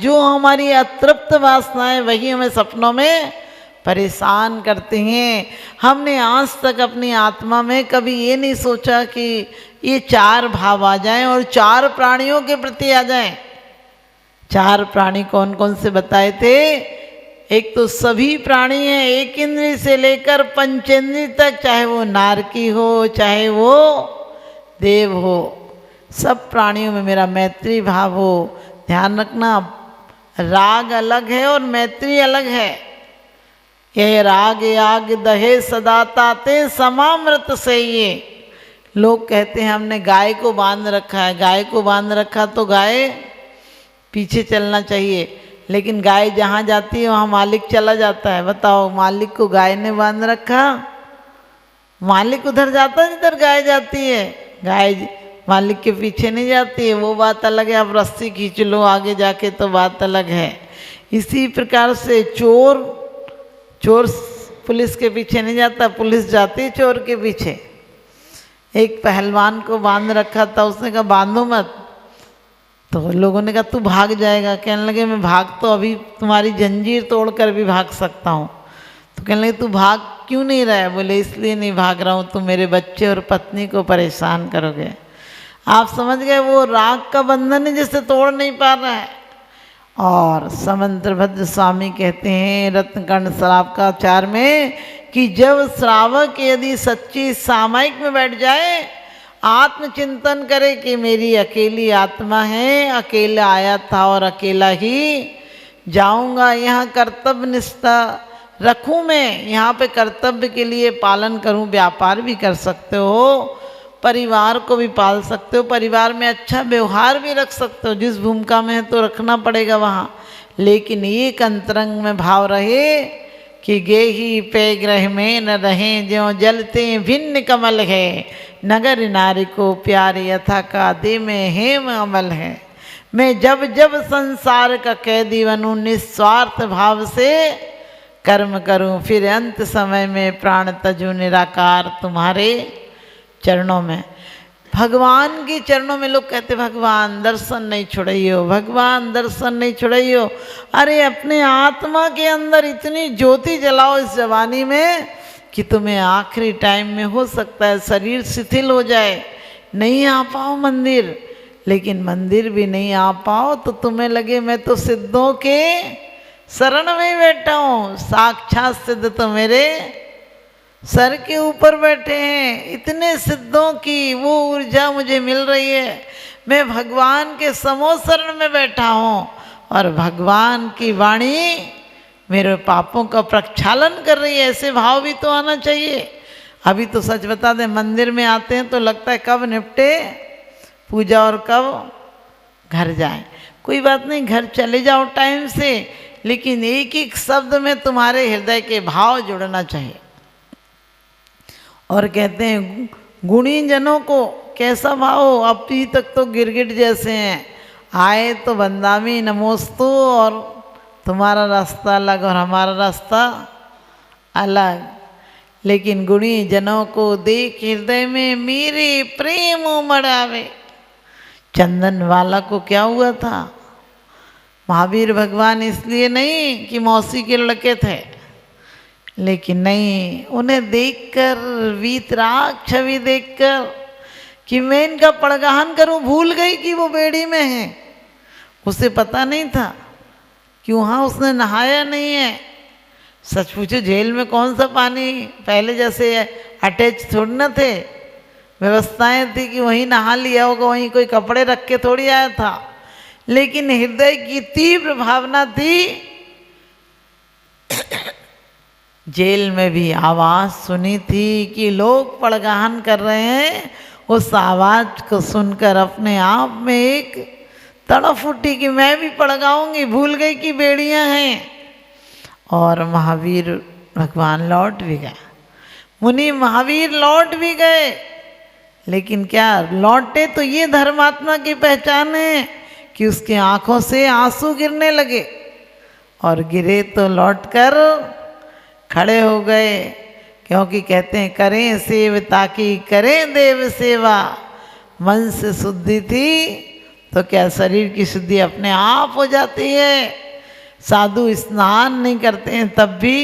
जो हमारी अतृप्त वासनाएं वही हमें सपनों में परेशान करते हैं। हमने आज तक अपनी आत्मा में कभी ये नहीं सोचा कि ये चार भाव आ जाएं और चार प्राणियों के प्रति आ जाएं। चार प्राणी कौन कौन से बताए थे? एक तो सभी प्राणी हैं, एक इंद्रिय से लेकर पंचेंद्रिय तक, चाहे वो नारकी हो चाहे वो देव हो, सब प्राणियों में मेरा मैत्री भाव हो। ध्यान रखना, राग अलग है और मैत्री अलग है। यह राग याग दहे सदा ताते समामृत से। ये लोग कहते हैं हमने गाय को बांध रखा है, गाय को बांध रखा तो गाय पीछे चलना चाहिए, लेकिन गाय जहाँ जाती है वहाँ मालिक चला जाता है। बताओ, मालिक को गाय ने बांध रखा, मालिक उधर जाता है जिधर गाय जाती है, गाय मालिक के पीछे नहीं जाती है। वो बात अलग है, आप रस्सी खींच लो आगे जाके तो बात अलग है। इसी प्रकार से चोर पुलिस के पीछे नहीं जाता, पुलिस जाती है चोर के पीछे। एक पहलवान को बांध रखा था, उसने कहा बांधो मत, तो लोगों ने कहा तू भाग जाएगा। कहने लगे मैं भाग तो अभी तुम्हारी जंजीर तोड़कर भी भाग सकता हूँ। तो कहने लगे तू भाग क्यों नहीं रहा है? बोले इसलिए नहीं भाग रहा हूँ, तुम मेरे बच्चे और पत्नी को परेशान करोगे। आप समझ गए, वो राग का बंधन है जिसे तोड़ नहीं पा रहा है। और समंत्रभद्र स्वामी कहते हैं रत्नकर्ण श्रावक का चार में कि जब श्रावक यदि सच्ची सामायिक में बैठ जाए, आत्मचिंतन करे कि मेरी अकेली आत्मा है, अकेला आया था और अकेला ही जाऊंगा, यहाँ कर्तव्य निष्ठा रखूं, मैं यहाँ पे कर्तव्य के लिए पालन करूं। व्यापार भी कर सकते हो, परिवार को भी पाल सकते हो, परिवार में अच्छा व्यवहार भी रख सकते हो, जिस भूमिका में है तो रखना पड़ेगा वहाँ। लेकिन एक अंतरंग में भाव रहे कि गेही पे ग्रह में न रहें ज्यों जलते भिन्न कमल है, नगर नारी को प्यारे यथा का दे में हेम अमल है। मैं जब जब संसार का कैदी बनूं, निस्वार्थ भाव से कर्म करूं, फिर अंत समय में प्राण तजू निराकार तुम्हारे चरणों में। भगवान के चरणों में लोग कहते भगवान दर्शन नहीं छोड़ियो, भगवान दर्शन नहीं छोड़ियो। अरे अपने आत्मा के अंदर इतनी ज्योति जलाओ इस जवानी में कि तुम्हें आखिरी टाइम में हो सकता है शरीर शिथिल हो जाए, नहीं आ पाओ मंदिर, लेकिन मंदिर भी नहीं आ पाओ तो तुम्हें लगे मैं तो सिद्धों के शरण में ही बैठा हूँ, साक्षात सिद्ध तो मेरे सर के ऊपर बैठे हैं। इतने सिद्धों की वो ऊर्जा मुझे मिल रही है, मैं भगवान के समोशरण में बैठा हूँ और भगवान की वाणी मेरे पापों का प्रक्षालन कर रही है। ऐसे भाव भी तो आना चाहिए। अभी तो सच बता दें, मंदिर में आते हैं तो लगता है कब निपटे पूजा और कब घर जाएं। कोई बात नहीं, घर चले जाओ टाइम से, लेकिन एक एक शब्द में तुम्हारे हृदय के भाव जुड़ना चाहिए। और कहते हैं गुणी जनों को कैसा भाव, अभी तक तो गिरगिट जैसे हैं, आए तो बंदामी नमोस्तु और तुम्हारा रास्ता अलग और हमारा रास्ता अलग। लेकिन गुणी जनों को देख हृदय में मेरे प्रेम उमड़ आवे। चंदन वाला को क्या हुआ था? महावीर भगवान इसलिए नहीं कि मौसी के लड़के थे, लेकिन नहीं, उन्हें देखकर वीतराग छवि देखकर कि मैं इनका पड़गाहन करूं, भूल गई कि वो बेड़ी में है। उसे पता नहीं था कि वहाँ उसने नहाया नहीं है। सच पूछो जेल में कौन सा पानी पहले जैसे अटैच थोड़ी ना थे, व्यवस्थाएं थी कि वहीं नहा लिया होगा, वहीं कोई कपड़े रख के थोड़ी आया था। लेकिन हृदय की तीव्र भावना थी। जेल में भी आवाज़ सुनी थी कि लोग पड़गाहन कर रहे हैं। उस आवाज़ को सुनकर अपने आप में एक तड़फ उठी कि मैं भी पड़गाऊंगी, भूल गई कि बेड़ियां हैं। और महावीर भगवान लौट भी गए, मुनि महावीर लौट भी गए। लेकिन क्या लौटे तो ये धर्मात्मा की पहचान है कि उसकी आंखों से आंसू गिरने लगे, और गिरे तो लौटकर खड़े हो गए। क्योंकि कहते हैं करें सेव ताकि करें देव सेवा। मन से शुद्धि थी तो क्या शरीर की शुद्धि अपने आप हो जाती है? साधु स्नान नहीं करते हैं तब भी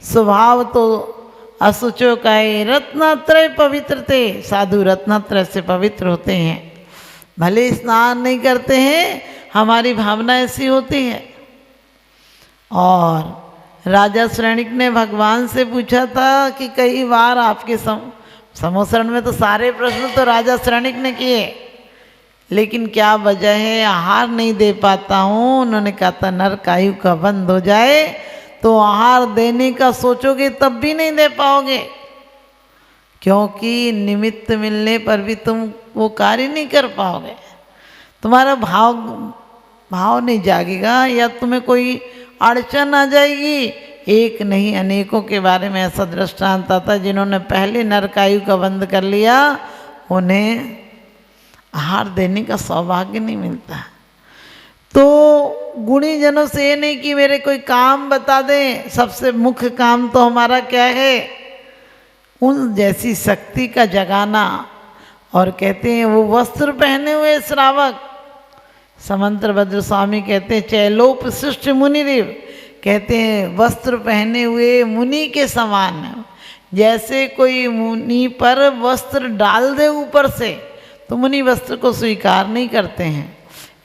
स्वभाव तो असुचो का है। रत्नत्रय पवित्र थे, साधु रत्नत्रय से पवित्र होते हैं। भले स्नान नहीं करते हैं, हमारी भावना ऐसी होती है। और राजा श्रेणिक ने भगवान से पूछा था कि कई बार आपके समोसरण में तो सारे प्रश्न तो राजा श्रेणिक ने किए, लेकिन क्या वजह है आहार नहीं दे पाता हूँ। उन्होंने कहा था नरक आयु का बंद हो जाए तो आहार देने का सोचोगे तब भी नहीं दे पाओगे, क्योंकि निमित्त मिलने पर भी तुम वो कार्य नहीं कर पाओगे। तुम्हारा भाव नहीं जागेगा, या तुम्हें कोई अड़चन आ जाएगी। एक नहीं अनेकों के बारे में ऐसा दृष्टांत आता, जिन्होंने पहले नरकायु का बंद कर लिया उन्हें आहार देने का सौभाग्य नहीं मिलता। तो गुणी जनों से ये नहीं कि मेरे कोई काम बता दें, सबसे मुख्य काम तो हमारा क्या है? उन जैसी शक्ति का जगाना। और कहते हैं वो वस्त्र पहने हुए श्रावक, समंत्र भद्र स्वामी कहते हैं चैलोप शिष्ट मुनिरिव, कहते हैं वस्त्र पहने हुए मुनि के समान है। जैसे कोई मुनि पर वस्त्र डाल दे ऊपर से तो मुनि वस्त्र को स्वीकार नहीं करते हैं।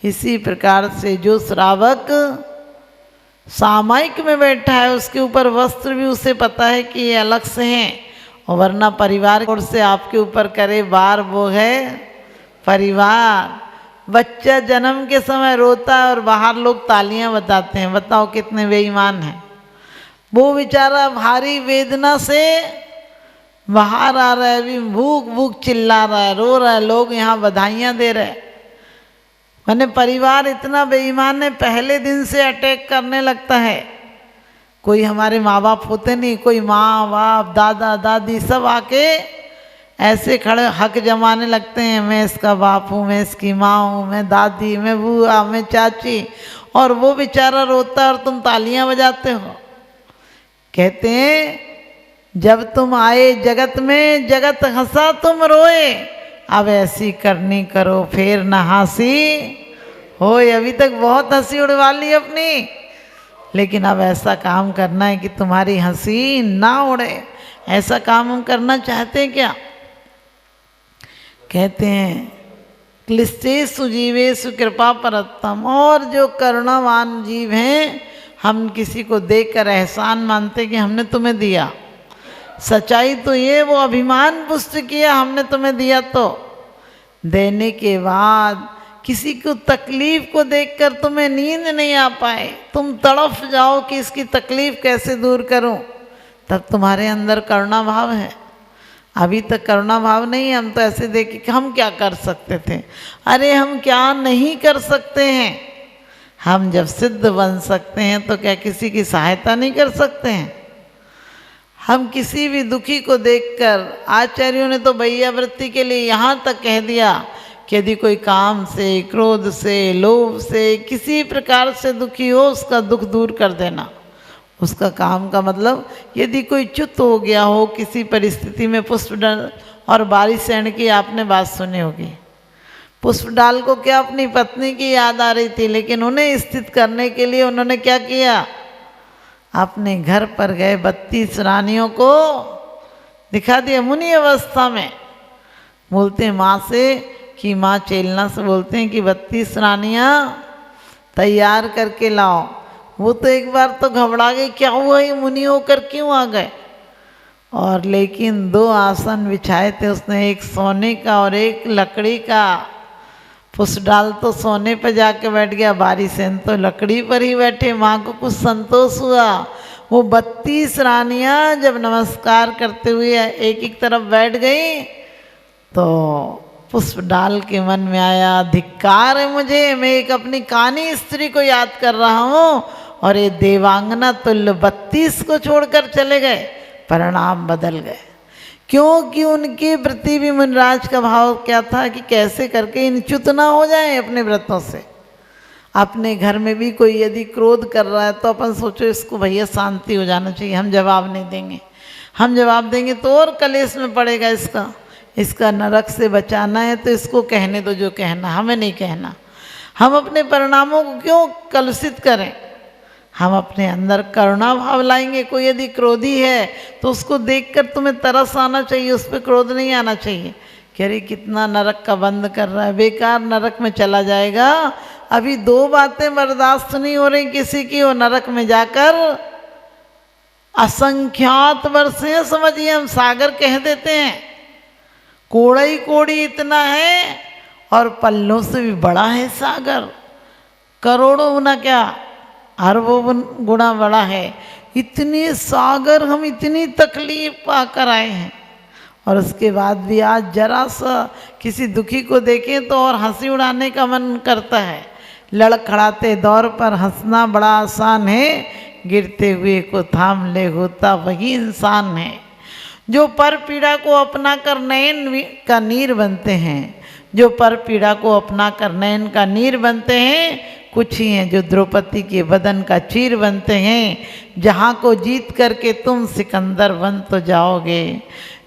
इसी प्रकार से जो श्रावक सामायिक में बैठा है उसके ऊपर वस्त्र भी उसे पता है कि ये अलग से हैं, और वरना परिवार ओर से आपके ऊपर करे बार वो है परिवार। बच्चा जन्म के समय रोता है और बाहर लोग तालियां बताते हैं, बताओ कितने बेईमान हैं। वो बेचारा भारी वेदना से बाहर आ रहा है, अभी भूख भूख चिल्ला रहा है, रो रहा है, लोग यहाँ बधाइयाँ दे रहे हैं। मैंने परिवार इतना बेईमान है, पहले दिन से अटैक करने लगता है। कोई हमारे माँ बाप होते नहीं, कोई माँ बाप दादा दादी सब आके ऐसे खड़े हक जमाने लगते हैं, मैं इसका बाप हूँ, मैं इसकी माँ हूँ, मैं दादी, मैं बुआ, मैं चाची, और वो बेचारा रोता है और तुम तालियां बजाते हो। कहते हैं जब तुम आए जगत में जगत हंसा तुम रोए, अब ऐसी करनी करो फिर न हंसी हो। अभी तक बहुत हंसी उड़वा ली अपनी, लेकिन अब ऐसा काम करना है कि तुम्हारी हंसी ना उड़े। ऐसा काम हम करना चाहते हैं क्या? कहते हैं क्लिष्टेषु जीवेषु कृपा परत्तम, और जो करुणावान जीव हैं हम किसी को देखकर एहसान मानते कि हमने तुम्हें दिया। सच्चाई तो ये वो अभिमान पुष्ट किया हमने तुम्हें दिया, तो देने के बाद किसी को तकलीफ को देखकर तुम्हें नींद नहीं आ पाए, तुम तड़फ जाओ कि इसकी तकलीफ कैसे दूर करूं, तब तुम्हारे अंदर करुणा भाव है। अभी तक करुणा भाव नहीं है, हम तो ऐसे देखे कि हम क्या कर सकते थे। अरे हम क्या नहीं कर सकते हैं। हम जब सिद्ध बन सकते हैं तो क्या किसी की सहायता नहीं कर सकते हैं? हम किसी भी दुखी को देखकर, आचार्यों ने तो भैया वृत्ति के लिए यहाँ तक कह दिया कि यदि कोई काम से, क्रोध से, लोभ से, किसी प्रकार से दुखी हो उसका दुख दूर कर देना उसका काम का मतलब। यदि कोई च्युत हो गया हो किसी परिस्थिति में, पुष्प डाल और बारिश सेन की आपने बात सुनी होगी। पुष्प डाल को क्या अपनी पत्नी की याद आ रही थी, लेकिन उन्हें स्थित करने के लिए उन्होंने क्या किया, अपने घर पर गए 32 रानियों को दिखा दिया मुनि अवस्था में। बोलते हैं माँ से कि माँ चेलना से बोलते हैं कि 32 रानियाँ तैयार करके लाओ। वो तो एक बार तो घबरा गई, क्या हुआ ये मुनि होकर क्यों आ गए। और लेकिन 2 आसन बिछाए थे उसने, एक सोने का और एक लकड़ी का। पुष्प डाल तो सोने पर जाके बैठ गया, बारी सेन तो लकड़ी पर ही बैठे। माँ को कुछ संतोष हुआ। वो 32 रानियाँ जब नमस्कार करते हुए एक एक तरफ बैठ गई तो पुष्प डाल के मन में आया, धिक्कार है मुझे, मैं एक अपनी कानी स्त्री को याद कर रहा हूँ और ये देवांगना तुल्य 32 को छोड़कर चले गए। परिणाम बदल गए, क्योंकि उनके प्रति भी मुनिराज का भाव क्या था कि कैसे करके इन च्युत ना हो जाए अपने व्रतों से। अपने घर में भी कोई यदि क्रोध कर रहा है तो अपन सोचो इसको भैया शांति हो जाना चाहिए, हम जवाब नहीं देंगे। हम जवाब देंगे तो और कलेश में पड़ेगा। इसका नरक से बचाना है तो इसको कहने दो जो कहना, हमें नहीं कहना। हम अपने परिणामों को क्यों कलुषित करें? हम अपने अंदर करुणा भाव लाएंगे। कोई यदि क्रोधी है तो उसको देखकर तुम्हें तरस आना चाहिए, उस पर क्रोध नहीं आना चाहिए कि अरे कितना नरक का बंद कर रहा है, बेकार नरक में चला जाएगा। अभी 2 बातें बर्दाश्त नहीं हो रही किसी की, वो नरक में जाकर असंख्यात वर्षें, समझिए हम सागर कह देते हैं, कोड़ा ही कोड़ी इतना है और पल्लों से भी बड़ा है सागर, करोड़ों गुना क्या अरबों गुना बड़ा है। इतनी सागर हम इतनी तकलीफ पाकर आए हैं और उसके बाद भी आज जरा सा किसी दुखी को देखें तो और हंसी उड़ाने का मन करता है। लड़खड़ाते दौर पर हंसना बड़ा आसान है, गिरते हुए को थाम ले होता वही इंसान है। जो पर पीड़ा को अपना कर नयन का नीर बनते हैं, जो पर पीड़ा को अपना कर नयन का नीर बनते हैं, कुछ ही हैं जो द्रौपदी के बदन का चीर बनते हैं। जहाँ को जीत करके तुम सिकंदर बन तो जाओगे,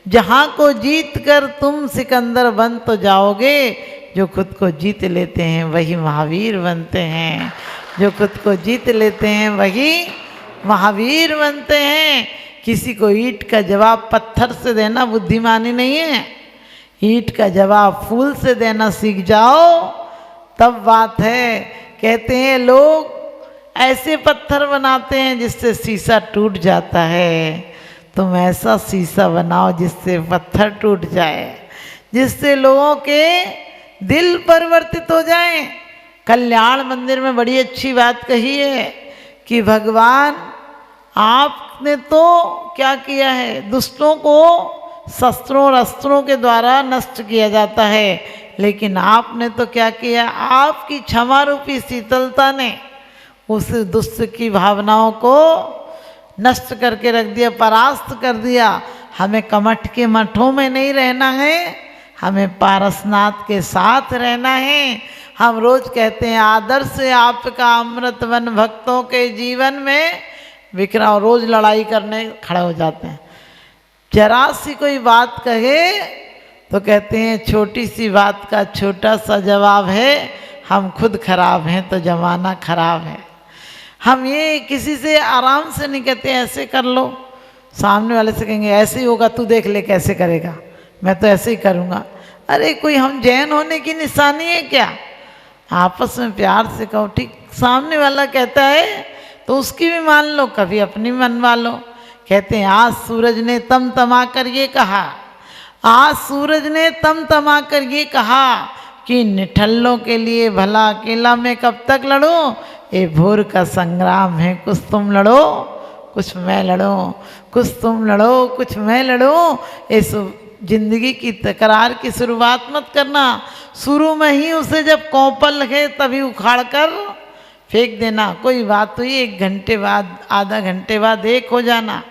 जहाँ को जीत कर तुम सिकंदर बन तो जाओगे। जो खुद को जीत लेते हैं वही महावीर बनते हैं, जो खुद को जीत लेते हैं वही महावीर बनते हैं। किसी को ईंट का जवाब पत्थर से देना बुद्धिमानी नहीं है, ईंट का जवाब फूल से देना सीख जाओ तब बात है। कहते हैं लोग ऐसे पत्थर बनाते हैं जिससे शीशा टूट जाता है, तुम ऐसा शीशा बनाओ जिससे पत्थर टूट जाए, जिससे लोगों के दिल परिवर्तित हो जाएं। कल्याण मंदिर में बड़ी अच्छी बात कही है कि भगवान आपने तो क्या किया है, दुष्टों को शस्त्रों और अस्त्रों के द्वारा नष्ट किया जाता है, लेकिन आपने तो क्या किया, आपकी क्षमा रूपी शीतलता ने उस दुष्ट की भावनाओं को नष्ट करके रख दिया, परास्त कर दिया। हमें कमठ के मठों में नहीं रहना है, हमें पारसनाथ के साथ रहना है। हम रोज कहते हैं आदर से आपका अमृतवन भक्तों के जीवन में विक्रम, रोज लड़ाई करने खड़े हो जाते हैं। जरा सी कोई बात कहे तो कहते हैं छोटी सी बात का छोटा सा जवाब है, हम खुद खराब हैं तो जमाना खराब है। हम ये किसी से आराम से नहीं कहते ऐसे कर लो, सामने वाले से कहेंगे ऐसे ही होगा, तू देख ले कैसे करेगा, मैं तो ऐसे ही करूँगा। अरे कोई हम जैन होने की निशानी है क्या? आपस में प्यार से कहो, ठीक सामने वाला कहता है तो उसकी भी मान लो, कभी अपनी मनवा लो। कहते हैं आज सूरज ने तमा कर ये कहा, आज सूरज ने तमा कर ये कहा कि निठल्लों के लिए भला अकेला मैं कब तक लड़ूं, ये भोर का संग्राम है, कुछ तुम लड़ो कुछ मैं लड़ूं, कुछ तुम लड़ो कुछ मैं लड़ूं। इस जिंदगी की तकरार की शुरुआत मत करना, शुरू में ही उसे जब कौपल लगे तभी उखाड़ कर फेंक देना। कोई बात हुई 1 घंटे बाद, आधा घंटे बाद एक हो जाना।